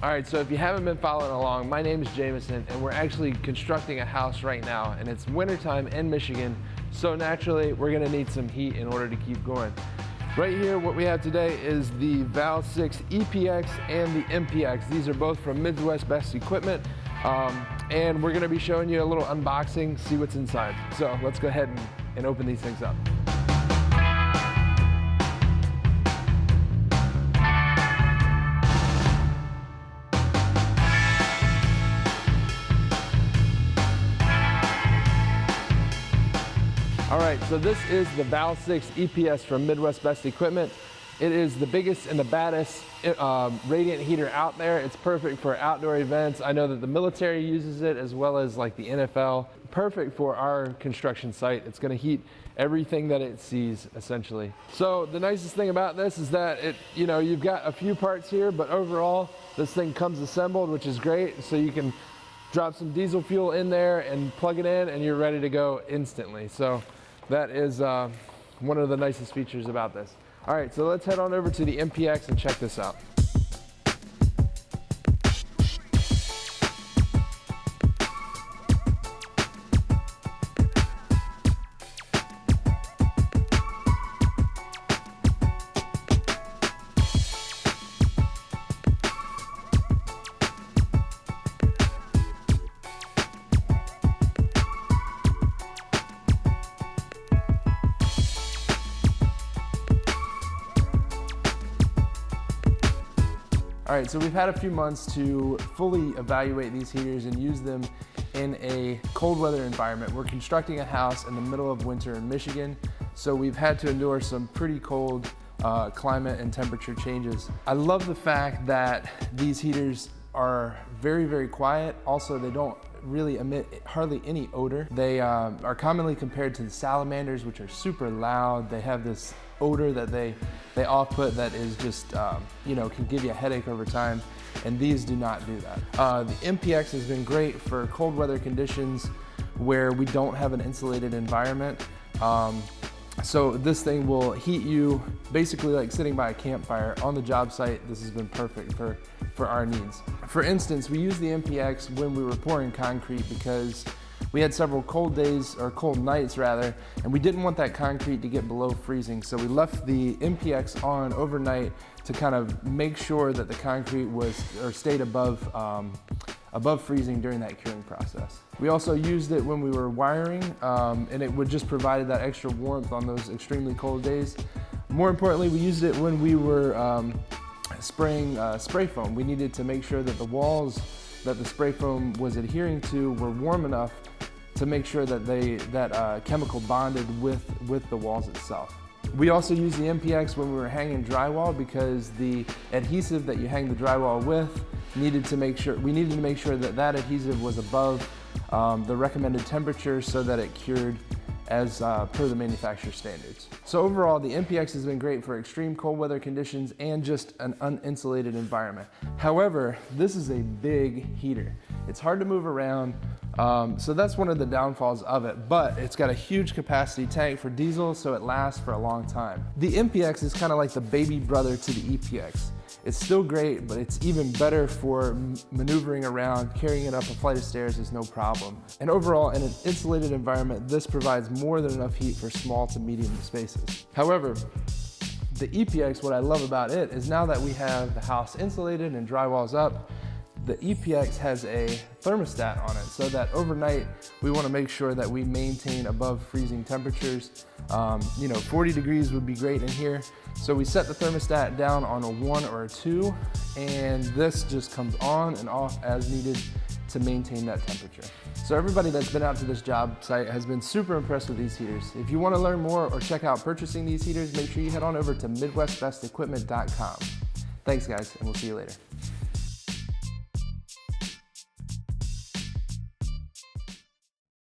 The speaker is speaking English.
All right, so if you haven't been following along, my name is Jameson, and we're actually constructing a house right now, and it's wintertime in Michigan, so naturally we're gonna need some heat in order to keep going. Right here, what we have today is the VAL6 EPX and the MPX. These are both from Midwest Best Equipment, and we're gonna be showing you a little unboxing, see what's inside. So let's go ahead and open these things up. All right, so this is the VAL6 EPS from Midwest Best Equipment. It is the biggest and the baddest radiant heater out there. It's perfect for outdoor events. I know that the military uses it as well as like the NFL. Perfect for our construction site. It's gonna heat everything that it sees essentially. So the nicest thing about this is that you've got a few parts here, but overall this thing comes assembled, which is great. So you can drop some diesel fuel in there and plug it in and you're ready to go instantly. So that is one of the nicest features about this. All right, so let's head on over to the MPX and check this out. All right, so we've had a few months to fully evaluate these heaters and use them in a cold weather environment. We're constructing a house in the middle of winter in Michigan, so we've had to endure some pretty cold climate and temperature changes. I love the fact that these heaters are very, very quiet. Also, they don't really emit hardly any odor. They are commonly compared to the salamanders, which are super loud. They have this odor that they off-put that is just, can give you a headache over time, and these do not do that. The MPX has been great for cold weather conditions where we don't have an insulated environment. So this thing will heat you basically like sitting by a campfire on the job site. This has been perfect for our needs. For instance, we used the MPX when we were pouring concrete because we had several cold days, or cold nights rather, and we didn't want that concrete to get below freezing. So we left the MPX on overnight to kind of make sure that the concrete stayed above freezing during that curing process. We also used it when we were wiring, and it would just provided that extra warmth on those extremely cold days. More importantly, we used it when we were spraying spray foam. We needed to make sure that the walls that the spray foam was adhering to were warm enough to make sure that that chemical bonded with the walls itself. We also used the MPX when we were hanging drywall because the adhesive that you hang the drywall with we needed to make sure that adhesive was above the recommended temperature so that it cured as per the manufacturer standards. So overall, the MPX has been great for extreme cold weather conditions and just an uninsulated environment. However, this is a big heater. It's hard to move around, so that's one of the downfalls of it, but it's got a huge capacity tank for diesel, so it lasts for a long time. The MPX is kind of like the baby brother to the EPX. It's still great, but it's even better for maneuvering around. Carrying it up a flight of stairs is no problem. And overall, in an insulated environment, this provides more than enough heat for small to medium spaces. However, the EPX, what I love about it is now that we have the house insulated and drywalls up, the EPX has a thermostat on it so that overnight we want to make sure that we maintain above freezing temperatures. 40 degrees would be great in here. So we set the thermostat down on a 1 or a 2, and this just comes on and off as needed to maintain that temperature. So everybody that's been out to this job site has been super impressed with these heaters. If you want to learn more or check out purchasing these heaters, make sure you head on over to MidwestBestEquipment.com. Thanks guys, and we'll see you later.